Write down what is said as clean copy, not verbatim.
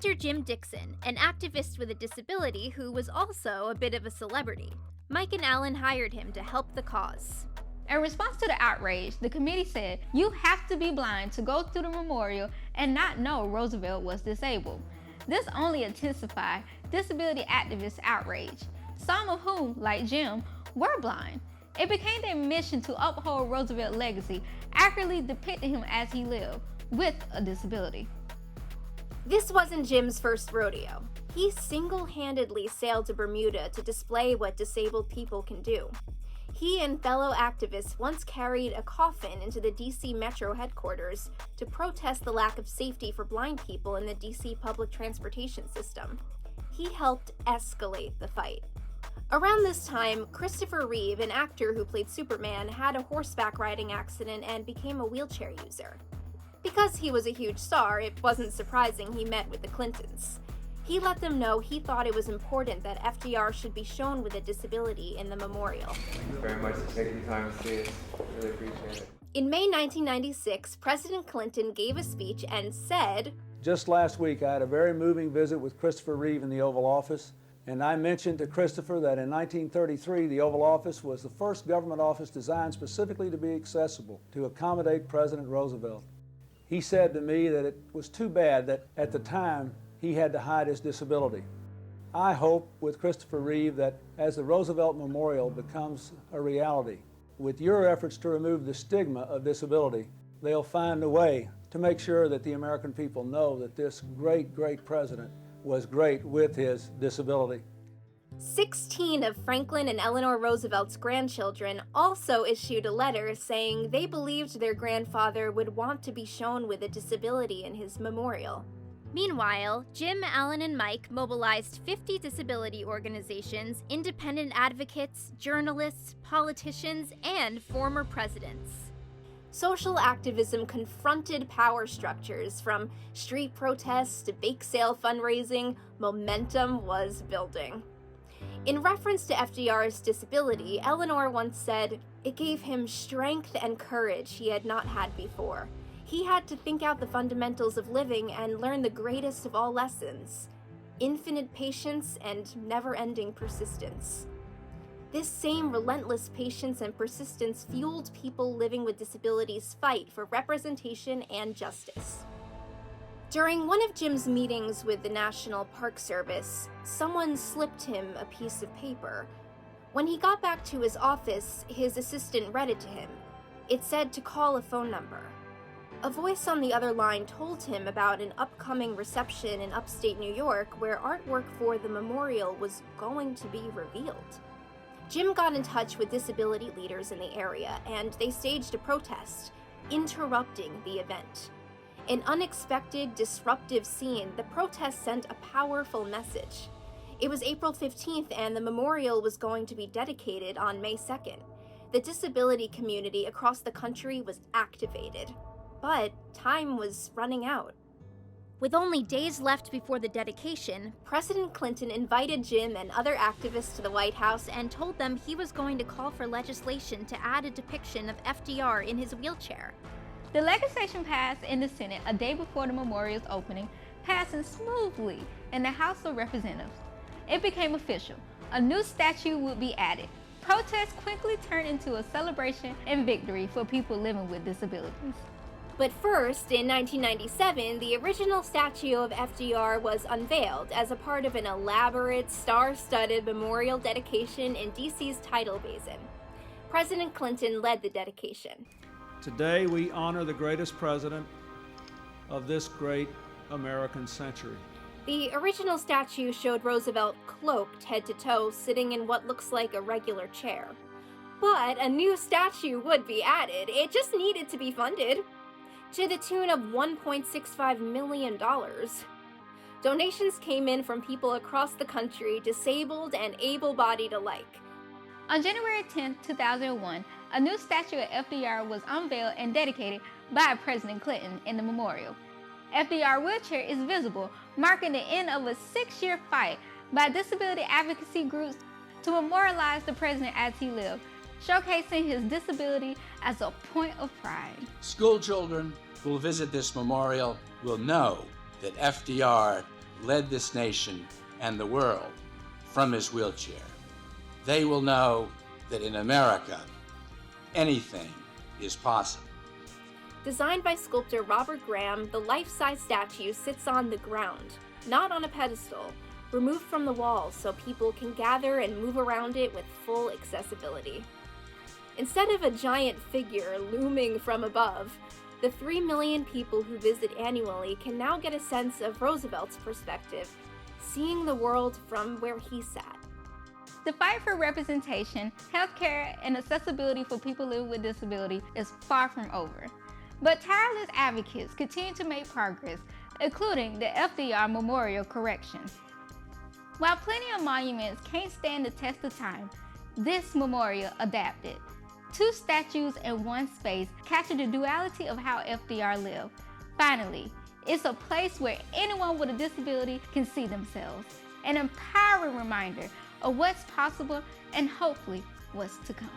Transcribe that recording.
Dr. Jim Dixon, an activist with a disability who was also a bit of a celebrity. Mike and Alan hired him to help the cause. In response to the outrage, the committee said, "You have to be blind to go through the memorial and not know Roosevelt was disabled." This only intensified disability activists' outrage, some of whom, like Jim, were blind. It became their mission to uphold Roosevelt's legacy, accurately depicting him as he lived, with a disability. This wasn't Jim's first rodeo. He single-handedly sailed to Bermuda to display what disabled people can do. He and fellow activists once carried a coffin into the DC Metro headquarters to protest the lack of safety for blind people in the DC public transportation system. He helped escalate the fight. Around this time, Christopher Reeve, an actor who played Superman, had a horseback riding accident and became a wheelchair user. Because he was a huge star, it wasn't surprising he met with the Clintons. He let them know he thought it was important that FDR should be shown with a disability in the memorial. Thank you very much for taking the time to see us. Really appreciate it. In May 1996, President Clinton gave a speech and said, "Just last week, I had a very moving visit with Christopher Reeve in the Oval Office, and I mentioned to Christopher that in 1933, the Oval Office was the first government office designed specifically to be accessible, to accommodate President Roosevelt. He said to me that it was too bad that at the time, he had to hide his disability. I hope with Christopher Reeve that as the Roosevelt Memorial becomes a reality, with your efforts to remove the stigma of disability, they'll find a way to make sure that the American people know that this great, great president was great with his disability." 16 of Franklin and Eleanor Roosevelt's grandchildren also issued a letter saying they believed their grandfather would want to be shown with a disability in his memorial. Meanwhile, Jim, Alan, and Mike mobilized 50 disability organizations, independent advocates, journalists, politicians, and former presidents. Social activism confronted power structures. From street protests to bake sale fundraising, momentum was building. In reference to FDR's disability, Eleanor once said, "It gave him strength and courage he had not had before. He had to think out the fundamentals of living and learn the greatest of all lessons: infinite patience and never-ending persistence." This same relentless patience and persistence fueled people living with disabilities' fight for representation and justice. During one of Jim's meetings with the National Park Service, someone slipped him a piece of paper. When he got back to his office, his assistant read it to him. It said to call a phone number. A voice on the other line told him about an upcoming reception in upstate New York where artwork for the memorial was going to be revealed. Jim got in touch with disability leaders in the area, and they staged a protest, interrupting the event. An unexpected, disruptive scene, the protest sent a powerful message. It was April 15th, and the memorial was going to be dedicated on May 2nd. The disability community across the country was activated. But time was running out. With only days left before the dedication, President Clinton invited Jim and other activists to the White House and told them he was going to call for legislation to add a depiction of FDR in his wheelchair. The legislation passed in the Senate a day before the memorial's opening, passing smoothly in the House of Representatives. It became official. A new statue would be added. Protests quickly turned into a celebration and victory for people living with disabilities. But first, in 1997, the original statue of FDR was unveiled as a part of an elaborate, star-studded memorial dedication in DC's Tidal Basin. President Clinton led the dedication. Today, we honor the greatest president of this great American century. The original statue showed Roosevelt cloaked head to toe, sitting in what looks like a regular chair. But a new statue would be added. It just needed to be funded, to the tune of $1.65 million. Donations came in from people across the country, disabled and able-bodied alike. On January 10, 2001, a new statue of FDR was unveiled and dedicated by President Clinton in the memorial. FDR wheelchair is visible, marking the end of a 6-year fight by disability advocacy groups to memorialize the president as he lived, showcasing his disability as a point of pride. School children who will visit this memorial will know that FDR led this nation and the world from his wheelchair. They will know that in America, anything is possible. Designed by sculptor Robert Graham, the life-size statue sits on the ground, not on a pedestal, removed from the walls so people can gather and move around it with full accessibility. Instead of a giant figure looming from above, the 3 million people who visit annually can now get a sense of Roosevelt's perspective, seeing the world from where he sat. The fight for representation, healthcare, and accessibility for people living with disability is far from over. But tireless advocates continue to make progress, including the FDR Memorial correction. While plenty of monuments can't stand the test of time, this memorial adapted. 2 statues in one space capture the duality of how FDR lived. Finally, it's a place where anyone with a disability can see themselves, an empowering reminder of what's possible and hopefully what's to come.